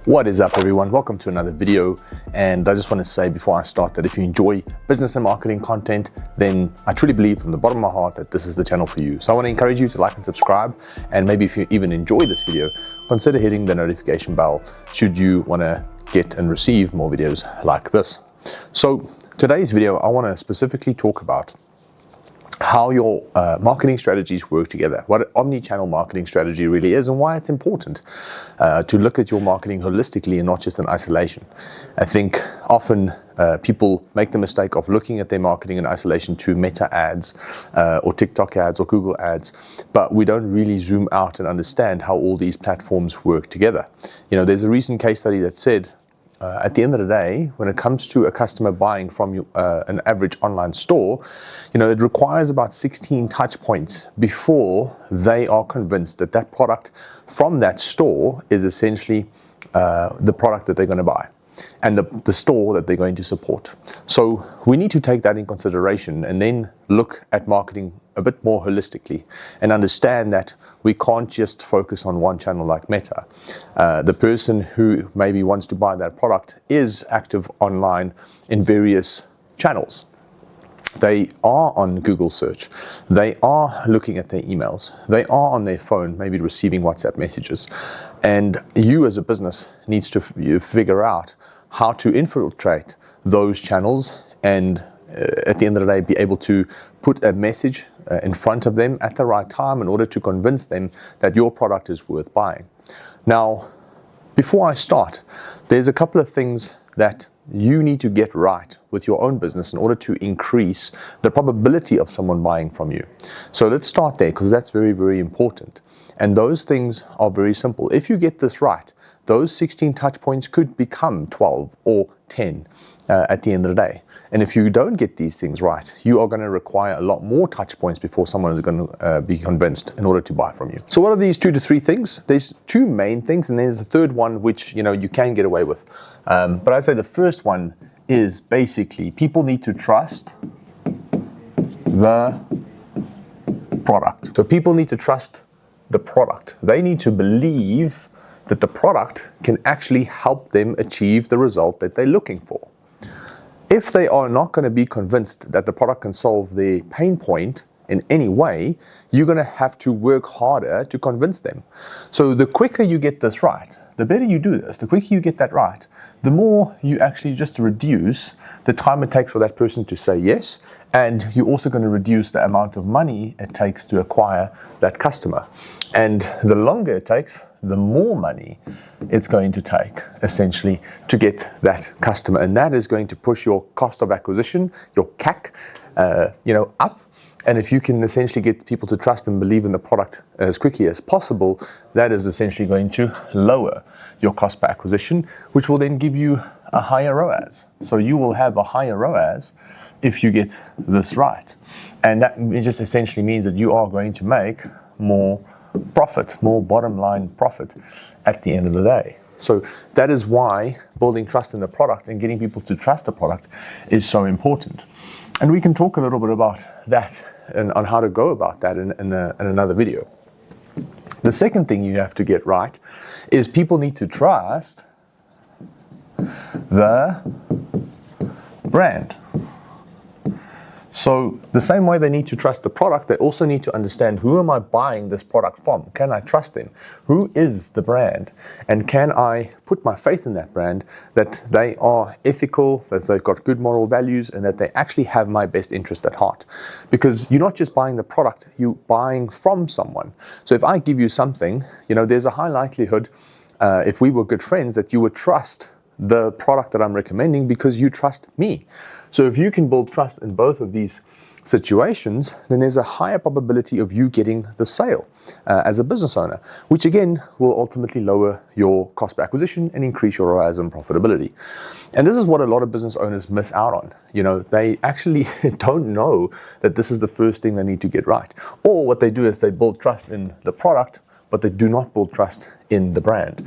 What is up, everyone? Welcome to another video. And I just want to say before I start that if you enjoy business and marketing content, then I truly believe from the bottom of my heart that this is the channel for you. So I want to encourage you to like and subscribe. And maybe if you even enjoy this video, consider hitting the notification bell should you want to get and receive more videos like this. So today's video, I want to specifically talk about how your marketing strategies work together, what omni-channel marketing strategy really is, and why it's important to look at your marketing holistically and not just in isolation. I think often people make the mistake of looking at their marketing in isolation to Meta ads or TikTok ads or Google ads, but we don't really zoom out and understand how all these platforms work together. You know, there's a recent case study that said, at the end of the day, when it comes to a customer buying from you, an average online store, you know, it requires about 16 touch points before they are convinced that that product from that store is essentially the product that they're going to buy and the store that they're going to support. So we need to take that in consideration and then look at marketing a bit more holistically and understand that we can't just focus on one channel like Meta. The person who maybe wants to buy that product is active online in various channels. They are on Google search. They are looking at their emails. They are on their phone, maybe receiving WhatsApp messages. And you as a business needs to figure out how to infiltrate those channels and at the end of the day, be able to put a message in front of them at the right time in order to convince them that your product is worth buying. Now, before I start, there's a couple of things that you need to get right with your own business in order to increase the probability of someone buying from you. So let's start there because that's very, very important. And those things are very simple. If you get this right, those 16 touch points could become 12 or 10 at the end of the day. And if you don't get these things right, you are going to require a lot more touch points before someone is going to be convinced in order to buy from you. So what are these 2 to 3 things? There's 2 main things, and there's a third one which you can get away with. But I'd say the first one is basically people need to trust the product. So people need to trust the product. They need to believe that the product can actually help them achieve the result that they're looking for. If they are not going to be convinced that the product can solve their pain point in any way, you're going to have to work harder to convince them. So the quicker you get this right, the better you do this, the quicker you get that right, the more you actually just reduce the time it takes for that person to say yes, and you're also going to reduce the amount of money it takes to acquire that customer. And the longer it takes, the more money it's going to take, essentially, to get that customer. And that is going to push your cost of acquisition, your CAC, up. And if you can essentially get people to trust and believe in the product as quickly as possible, that is essentially going to lower your cost per acquisition, which will then give you a higher ROAS. So you will have a higher ROAS if you get this right. And that just essentially means that you are going to make more profit, more bottom line profit at the end of the day. So that is why building trust in the product and getting people to trust the product is so important. And we can talk a little bit about that and on how to go about that in another video. The second thing you have to get right is people need to trust the brand. So the same way they need to trust the product, they also need to understand, who am I buying this product from? Can I trust them? Who is the brand? And can I put my faith in that brand, that they are ethical, that they've got good moral values, and that they actually have my best interest at heart? Because you're not just buying the product, you're buying from someone. So if I give you something, there's a high likelihood, if we were good friends, that you would trust the product that I'm recommending because you trust me. So if you can build trust in both of these situations, then there's a higher probability of you getting the sale as a business owner, which again will ultimately lower your cost per acquisition and increase your ROAS and profitability. And this is what a lot of business owners miss out on. They actually don't know that this is the first thing they need to get right. Or what they do is they build trust in the product, but they do not build trust in the brand.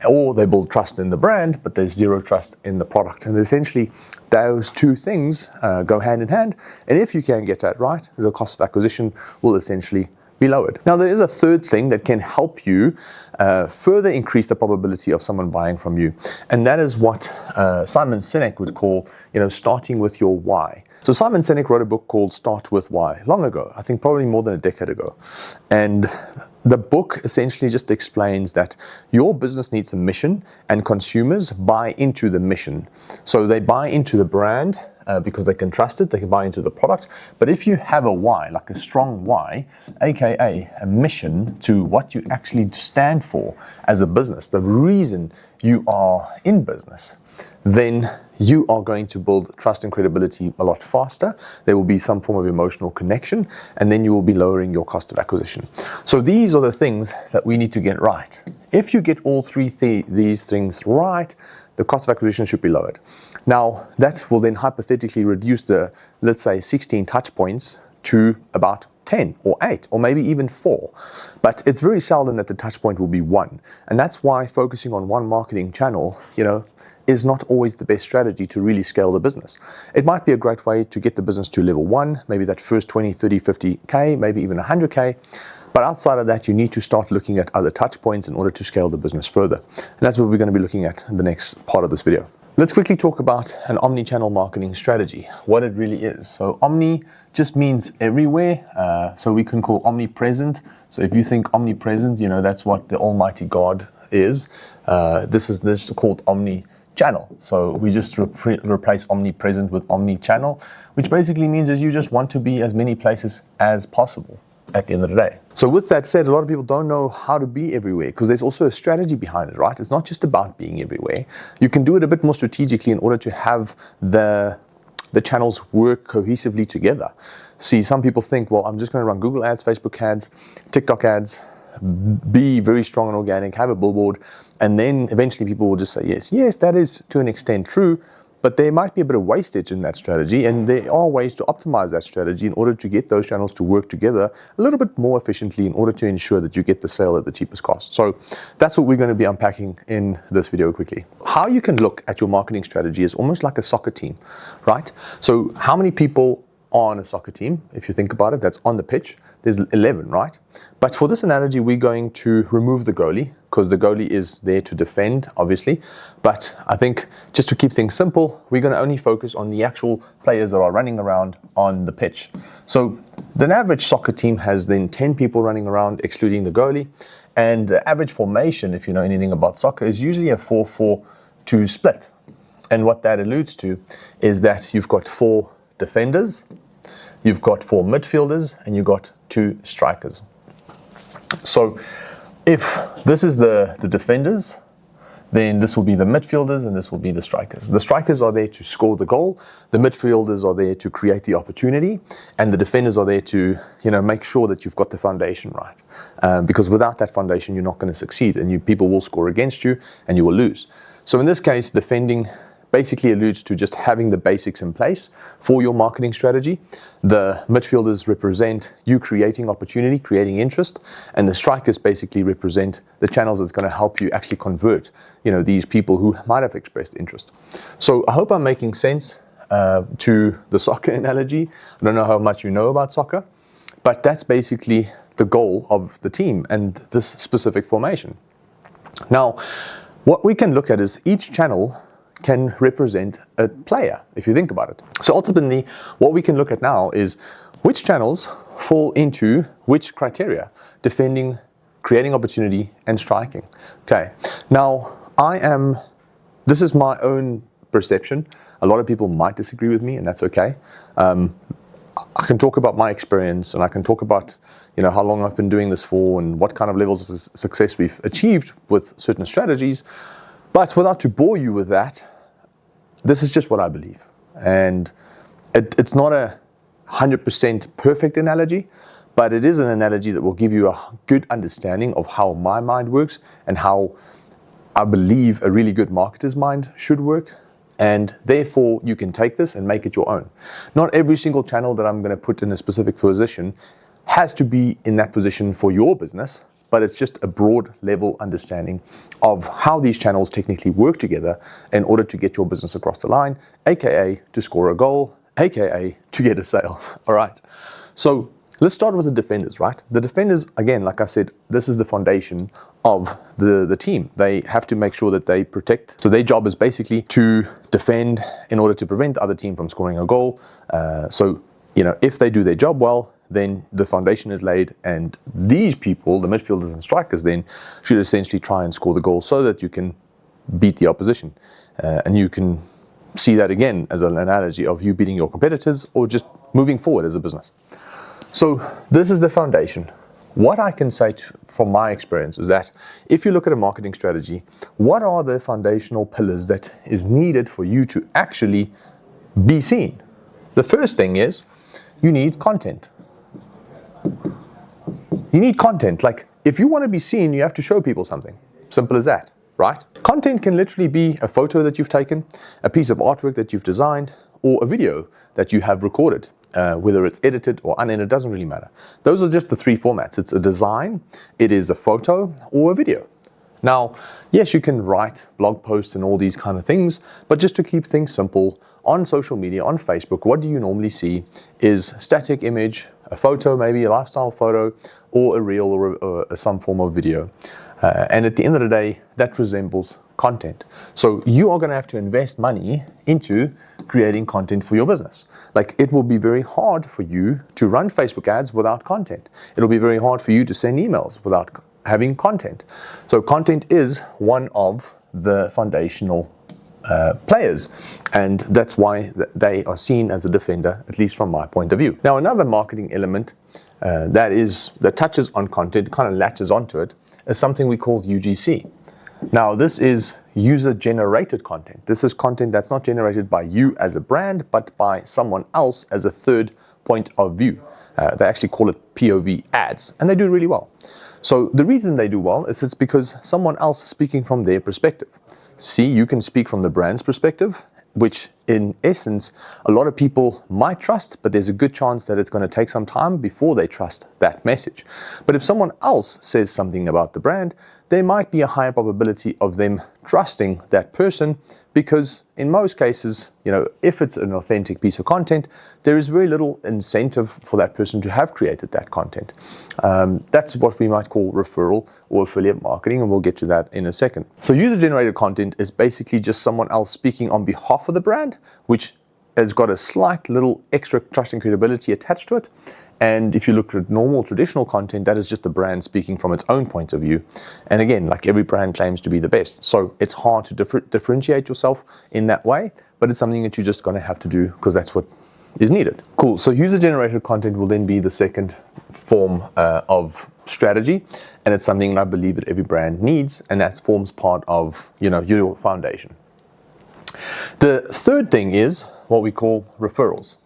Or they build trust in the brand, but there's zero trust in the product. And essentially, those 2 things go hand in hand. And if you can get that right, the cost of acquisition will essentially be lowered. Now, there is a third thing that can help you further increase the probability of someone buying from you, and that is what Simon Sinek would call, starting with your why. So Simon Sinek wrote a book called Start With Why long ago, I think probably more than a decade ago, and the book essentially just explains that your business needs a mission, and consumers buy into the mission. So they buy into the brand because they can trust it, they can buy into the product. But if you have a why, like a strong why, aka a mission to what you actually stand for as a business, the reason you are in business, then you are going to build trust and credibility a lot faster. There will be some form of emotional connection, and then you will be lowering your cost of acquisition. So these are the things that we need to get right. If you get all these things right, the cost of acquisition should be lowered. Now, that will then hypothetically reduce the, let's say, 16 touch points to about 10 or 8 or maybe even 4. But it's very seldom that the touch point will be 1. And that's why focusing on one marketing channel, is not always the best strategy to really scale the business. It might be a great way to get the business to level 1, maybe that first 20, 30, 50K, maybe even 100K. But outside of that, you need to start looking at other touch points in order to scale the business further. And that's what we're going to be looking at in the next part of this video. Let's quickly talk about an omni-channel marketing strategy, what it really is. So omni just means everywhere. So we can call omnipresent. So if you think omnipresent, that's what the Almighty God is. This is called Omni-Channel. So we just replace omnipresent with Omni-Channel, which basically means is you just want to be as many places as possible at the end of the day. So with that said, a lot of people don't know how to be everywhere because there's also a strategy behind it, right? It's not just about being everywhere. You can do it a bit more strategically in order to have the channels work cohesively together. See, some people think, well, I'm just going to run Google ads, Facebook ads, TikTok ads, be very strong and organic, have a billboard, and then eventually people will just say, yes, that is to an extent true, but there might be a bit of wastage in that strategy, and there are ways to optimize that strategy in order to get those channels to work together a little bit more efficiently in order to ensure that you get the sale at the cheapest cost. So that's what we're going to be unpacking in this video quickly. How you can look at your marketing strategy is almost like a soccer team, right? So how many people are on a soccer team? If you think about it, that's on the pitch. There's 11, right? But for this analogy, we're going to remove the goalie because the goalie is there to defend, obviously. But I think just to keep things simple, we're going to only focus on the actual players that are running around on the pitch. So the average soccer team has then 10 people running around, excluding the goalie. And the average formation, if you know anything about soccer, is usually a 4-4-2 split. And what that alludes to is that you've got 4 defenders, you've got 4 midfielders, and you've got 2 strikers. So if this is the defenders, then this will be the midfielders and this will be the strikers. The strikers are there to score the goal, the midfielders are there to create the opportunity, and the defenders are there to make sure that you've got the foundation right. Because without that foundation, you're not going to succeed, and people will score against you and you will lose. So in this case, defending basically alludes to just having the basics in place for your marketing strategy. The midfielders represent you creating opportunity, creating interest, and the strikers basically represent the channels that's going to help you actually convert, these people who might have expressed interest. So I hope I'm making sense to the soccer analogy. I don't know how much you know about soccer, but that's basically the goal of the team and this specific formation. Now, what we can look at is each channel can represent a player, if you think about it. So ultimately, what we can look at now is which channels fall into which criteria: defending, creating opportunity, and striking. Okay, now this is my own perception. A lot of people might disagree with me, and that's okay. I can talk about my experience, and I can talk about how long I've been doing this for and what kind of levels of success we've achieved with certain strategies. But without to bore you with that, this is just what I believe. And it's not a 100% perfect analogy, but it is an analogy that will give you a good understanding of how my mind works and how I believe a really good marketer's mind should work. And therefore, you can take this and make it your own. Not every single channel that I'm going to put in a specific position has to be in that position for your business, but it's just a broad level understanding of how these channels technically work together in order to get your business across the line, aka to score a goal, aka to get a sale. All right. So Let's start with the defenders, right? The defenders, again, like I said, this is the foundation of the team. They have to make sure that they protect. So their job is basically to defend in order to prevent the other team from scoring a goal. So, if they do their job well, then the foundation is laid, and these people, the midfielders and strikers, then should essentially try and score the goal so that you can beat the opposition. And you can see that again as an analogy of you beating your competitors or just moving forward as a business. So this is the foundation. What I can say from my experience is that if you look at a marketing strategy, what are the foundational pillars that is needed for you to actually be seen? The first thing is you need content. You need content. Like, if you want to be seen, you have to show people something. Simple as that, right? Content can literally be a photo that you've taken, a piece of artwork that you've designed, or a video that you have recorded. Whether it's edited or unedited, doesn't really matter. Those are just the three formats. It's a design, it is a photo, or a video. Now, yes, you can write blog posts and all these kind of things, but just to keep things simple, on social media, on Facebook, what do you normally see is static image, a photo, maybe a lifestyle photo, or a reel, or some form of video. And at the end of the day, that resembles content. So you are going to have to invest money into creating content for your business. Like, it will be very hard for you to run Facebook ads without content. It'll be very hard for you to send emails without having content. So content is one of the foundational players, and that's why they are seen as a defender, at least from my point of view. Now, another marketing element that touches on content, kind of latches onto it, is something we call UGC. Now, this is user-generated content. This is content that's not generated by you as a brand, but by someone else as a third point of view. They actually call it POV ads, and they do really well. So the reason they do well is it's because someone else is speaking from their perspective. See, you can speak from the brand's perspective, which in essence, a lot of people might trust, but there's a good chance that it's going to take some time before they trust that message. But if someone else says something about the brand, there might be a higher probability of them trusting that person, because in most cases, if it's an authentic piece of content, there is very little incentive for that person to have created that content. That's what we might call referral or affiliate marketing, and we'll get to that in a second. So user-generated content is basically just someone else speaking on behalf of the brand, which has got a slight little extra trust and credibility attached to it. And if you look at normal traditional content, that is just the brand speaking from its own point of view. And again, like every brand claims to be the best. So it's hard to differentiate yourself in that way, but it's something that you're just going to have to do because that's what is needed. Cool. So user-generated content will then be the second form of strategy. And it's something I believe that every brand needs, and that forms part of, your foundation. The third thing is what we call referrals.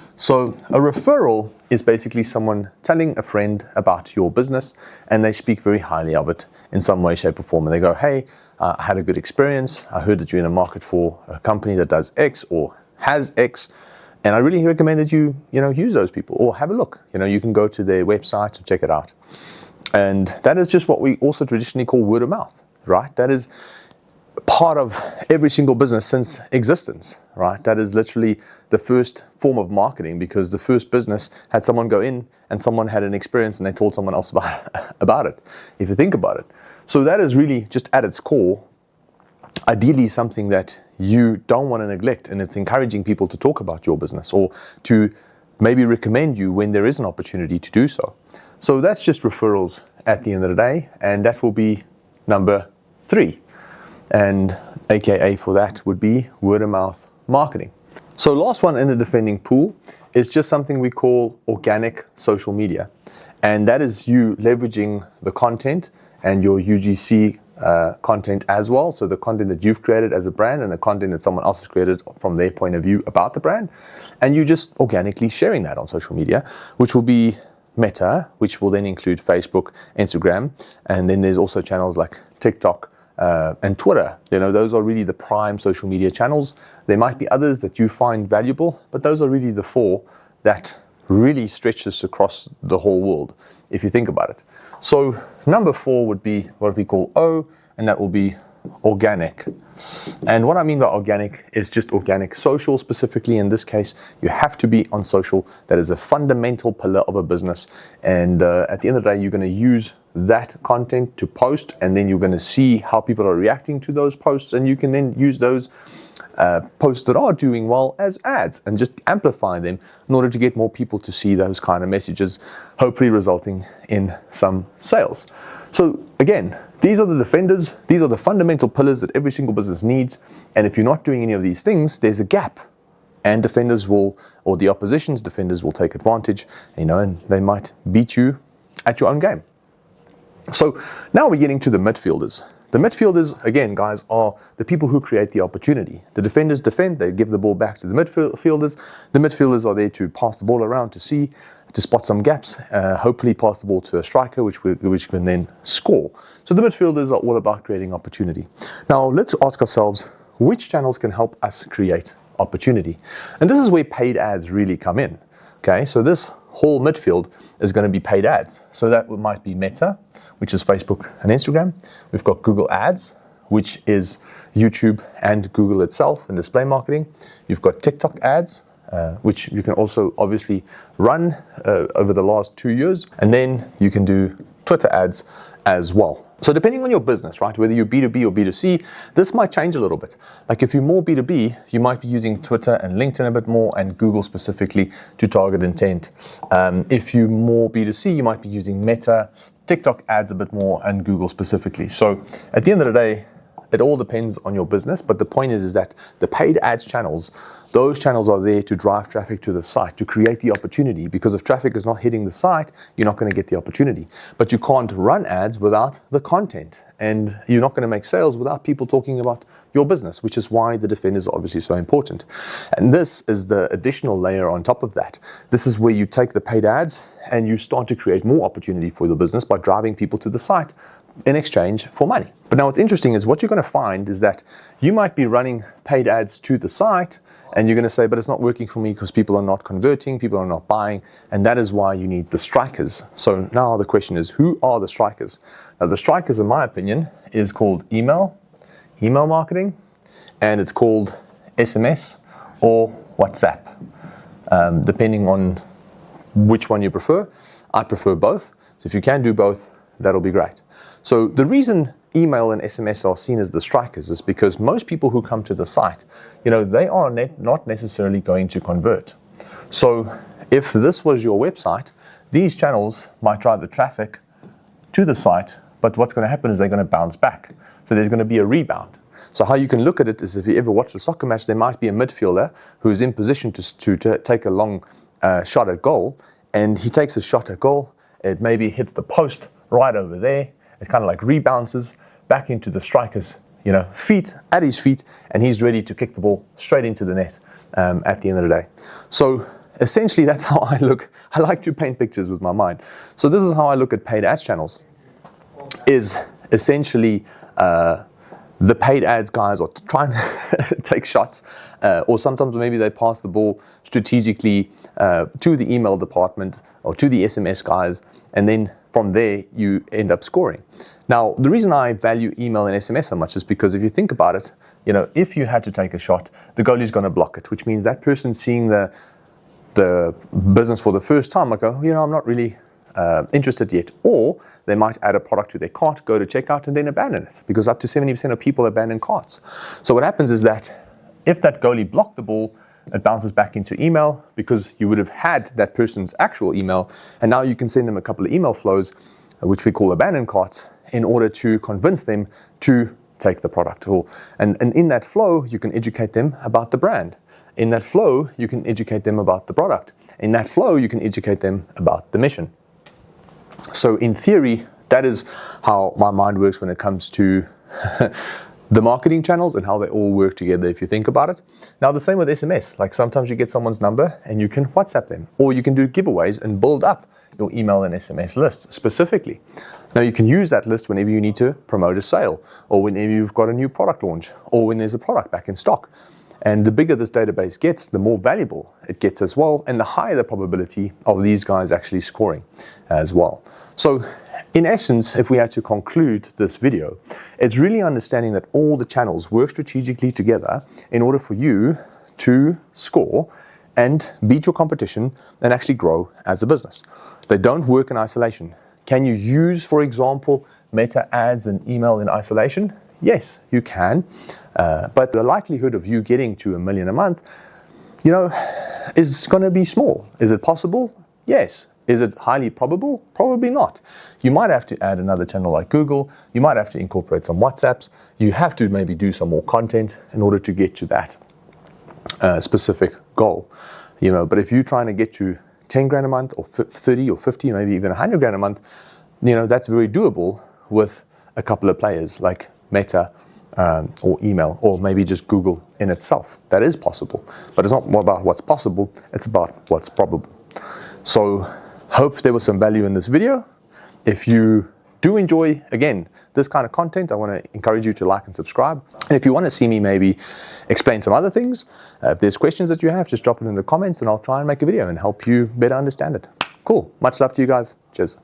So a referral is basically someone telling a friend about your business, and they speak very highly of it in some way, shape, or form. And they go, hey, I had a good experience. I heard that you're in a market for a company that does X or has X, and I really recommend that you use those people or have a look. You can go to their website and check it out. And that is just what we also traditionally call word of mouth, right? That is part of every single business since existence, right? That is literally the first form of marketing, because the first business had someone go in and someone had an experience and they told someone else about it, if you think about it. So that is really just at its core, ideally something that you don't want to neglect, and it's encouraging people to talk about your business or to maybe recommend you when there is an opportunity to do so. So that's just referrals at the end of the day, and that will be number 3. And AKA for that would be word of mouth marketing. So last one in the defending pool is just something we call organic social media. And that is you leveraging the content and your UGC content as well. So the content that you've created as a brand and the content that someone else has created from their point of view about the brand. And you just organically sharing that on social media, which will be Meta, which will then include Facebook, Instagram. And then there's also channels like TikTok, and Twitter. Those are really the prime social media channels. There might be others that you find valuable, but those are really the 4 that really stretches across the whole world, if you think about it. So number 4 would be what we call O, and that will be organic. And what I mean by organic is just organic. Social specifically in this case, you have to be on social. That is a fundamental pillar of a business. And at the end of the day, you're going to use that content to post, and then you're going to see how people are reacting to those posts, and you can then use those posts that are doing well as ads and just amplify them in order to get more people to see those kind of messages, hopefully resulting in some sales. So again, these are the defenders. These are the fundamental pillars that every single business needs. And if you're not doing any of these things, there's a gap. And defenders will, or the opposition's defenders will take advantage, and they might beat you at your own game. So now we're getting to the midfielders. The midfielders, again, guys, are the people who create the opportunity. The defenders defend, they give the ball back to the midfielders. The midfielders are there to pass the ball around to spot some gaps, hopefully pass the ball to a striker, which can then score. So the midfielders are all about creating opportunity. Now, let's ask ourselves, which channels can help us create opportunity? And this is where paid ads really come in. Okay, so this whole midfield is going to be paid ads. So that might be Meta, which is Facebook and Instagram. We've got Google Ads, which is YouTube and Google itself and display marketing. You've got TikTok ads, which you can also obviously run over the last 2 years. And then you can do Twitter ads as well. So depending on your business, right, whether you're B2B or B2C, this might change a little bit. Like if you're more B2B, you might be using Twitter and LinkedIn a bit more, and Google specifically to target intent. If you're more B2C, you might be using Meta, TikTok ads a bit more, and Google specifically. So at the end of the day, it all depends on your business, but the point is that the paid ads channels, those channels are there to drive traffic to the site, to create the opportunity, because if traffic is not hitting the site, you're not going to get the opportunity. But you can't run ads without the content, and you're not going to make sales without people talking about your business, which is why the defenders are obviously so important. And this is the additional layer on top of that. This is where you take the paid ads and you start to create more opportunity for the business by driving people to the site in exchange for money. But now what's interesting is what you're going to find is that you might be running paid ads to the site, and you're going to say, but it's not working for me because people are not converting, people are not buying, and that is why you need the strikers. So now the question is, who are the strikers? Now the strikers, in my opinion, is called email marketing, and it's called SMS or WhatsApp, depending on which one you prefer. I prefer both, so if you can do both, that'll be great. So the reason email and SMS are seen as the strikers is because most people who come to the site, they are not necessarily going to convert. So if this was your website, these channels might drive the traffic to the site, but what's going to happen is they're going to bounce back. So there's going to be a rebound. So how you can look at it is, if you ever watch a soccer match, there might be a midfielder who's in position to take a long shot at goal, and he takes a shot at goal. It maybe hits the post right over there. It kind of like rebounces back into the striker's feet, at his feet, and he's ready to kick the ball straight into the net at the end of the day. So essentially, that's how I look. I like to paint pictures with my mind. So this is how I look at paid ads channels, is essentially the paid ads guys are trying to take shots, or sometimes maybe they pass the ball strategically to the email department or to the SMS guys, and then from there you end up scoring. Now, the reason I value email and SMS so much is because if you think about it, if you had to take a shot, the goalie's going to block it, which means that person seeing the business for the first time might go, I'm not really interested yet. Or they might add a product to their cart, go to checkout, and then abandon it, because up to 70% of people abandon carts. So what happens is that if that goalie blocked the ball, it bounces back into email, because you would have had that person's actual email, and now you can send them a couple of email flows, which we call abandoned carts, in order to convince them to take the product. And in that flow, you can educate them about the brand. In that flow, you can educate them about the product. In that flow, you can educate them about the mission. So in theory, that is how my mind works when it comes to the marketing channels and how they all work together, if you think about it. Now, the same with SMS. Like sometimes you get someone's number and you can WhatsApp them, or you can do giveaways and build up your email and SMS list specifically. Now, you can use that list whenever you need to promote a sale, or whenever you've got a new product launch, or when there's a product back in stock. And the bigger this database gets, the more valuable it gets as well, and the higher the probability of these guys actually scoring as well. So In essence, if we had to conclude this video, it's really understanding that all the channels work strategically together in order for you to score and beat your competition and actually grow as a business. They don't work in isolation. Can you use, for example, Meta ads and email in isolation? Yes, you can. But the likelihood of you getting to $1 million a month, is going to be small. Is it possible? Yes. Is it highly probable? Probably not. You might have to add another channel like Google. You might have to incorporate some WhatsApps. You have to maybe do some more content in order to get to that specific goal. But if you're trying to get to 10 grand a month or 30 or 50, maybe even 100 grand a month, that's very doable with a couple of players like Meta or email, or maybe just Google in itself. That is possible, but it's not about what's possible, it's about what's probable. So hope there was some value in this video. If you do enjoy, again, this kind of content, I want to encourage you to like and subscribe. And if you want to see me maybe explain some other things, if there's questions that you have, just drop it in the comments and I'll try and make a video and help you better understand it. Cool. Much love to you guys. Cheers.